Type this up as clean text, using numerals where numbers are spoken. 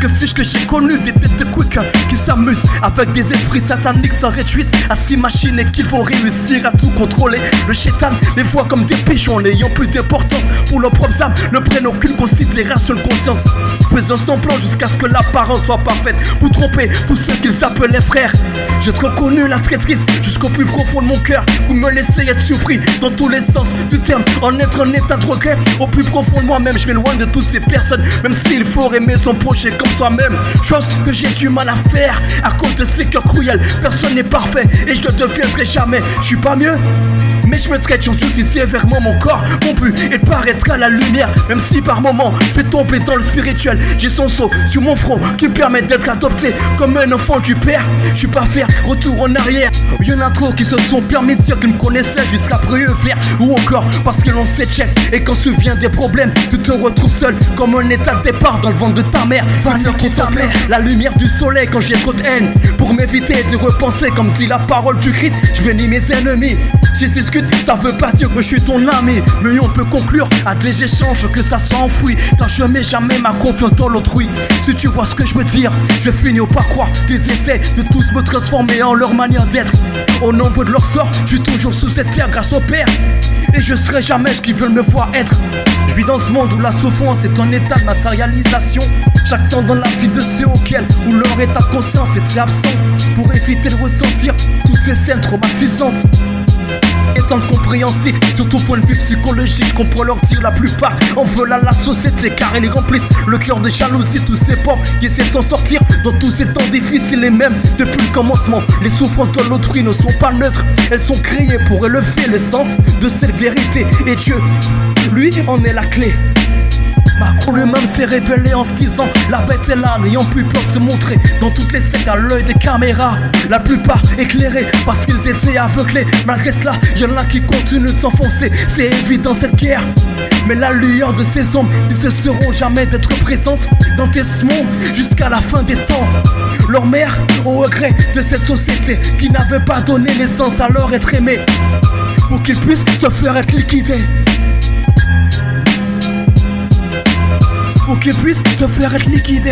Quelques fiches que j'ai connues, des têtes de quick qui s'amusent avec des esprits sataniques, s'en réjouissent à s'imaginer qu'il faut réussir à tout contrôler. Le chétan les voit comme des pigeons n'ayant plus d'importance pour leurs propres âmes, ne prennent aucune considération de conscience, faisant semblant jusqu'à ce que l'apparence soit parfaite pour tromper tous ceux qu'ils appelaient frères. J'ai trop connu la traîtrise jusqu'au plus profond de mon cœur. Vous me laissez être surpris dans tous les sens du terme, en être en état de regret. Au plus profond de moi-même, je m'éloigne de toutes ces personnes, même s'il faut aimer son projet comme soi-même. Chose que j'ai du mal à faire à cause de ces cœurs cruels. Personne n'est parfait et je ne deviendrai jamais. Je suis pas mieux, mais je me traite en souci sévèrement mon corps. Mon but est de paraître à la lumière, même si par moments je vais tomber dans le spirituel. J'ai son sceau sur mon front qui me permet d'être adopté comme un enfant du père. Je suis pas faire retour en arrière. Y'en a trop qui se sont permis de dire qu'ils me connaissaient juste après eux faire, ou encore parce qu'ils l'ont sait check. Et quand survient des problèmes, tu te retrouves seul comme un état de départ dans le ventre de ta mère. Va niquer ta mère, la lumière du soleil quand j'ai trop de haine. Pour m'éviter de repenser comme dit la parole du Christ, je bénis mes ennemis. Si c'est ce que ça veut pas dire que je suis ton ami, mais on peut conclure à des échanges que ça soit enfoui, car je mets jamais ma confiance dans l'autrui. Si tu vois ce que je veux dire, je finis par croire qu'ils essaient de tous me transformer en leur manière d'être. Au nombre de leur sort, je suis toujours sous cette terre grâce au Père, et je serai jamais ce qu'ils veulent me voir être. Je vis dans ce monde où la souffrance est un état de matérialisation. Chaque temps dans la vie de ceux auxquels où leur état de conscience était absent, pour éviter de ressentir toutes ces scènes traumatisantes. Étant compréhensif, surtout point de vue psychologique, je comprends leur dire la plupart en veulent à la société car ils remplissent le cœur de jalousie. Tous ces pauvres qui essaient de s'en sortir dans tous ces temps difficiles, et même depuis le commencement, les souffrances de l'autrui ne sont pas neutres. Elles sont créées pour élever le sens de cette vérité, et Dieu, lui, en est la clé. Macron lui-même s'est révélé en se disant: la bête est là, n'ayant plus peur de se montrer dans toutes les sectes à l'œil des caméras. La plupart éclairés parce qu'ils étaient aveuglés. Malgré cela, y'en a qui continuent de s'enfoncer, c'est évident cette guerre. Mais la lueur de ces ombres, ils ne cesseront jamais d'être présents dans tes mondes jusqu'à la fin des temps. Leur mère, au regret de cette société qui n'avait pas donné naissance à leur être aimé, pour qu'ils puissent se faire être liquidés. Pour qu'ils puissent se faire être liquidés.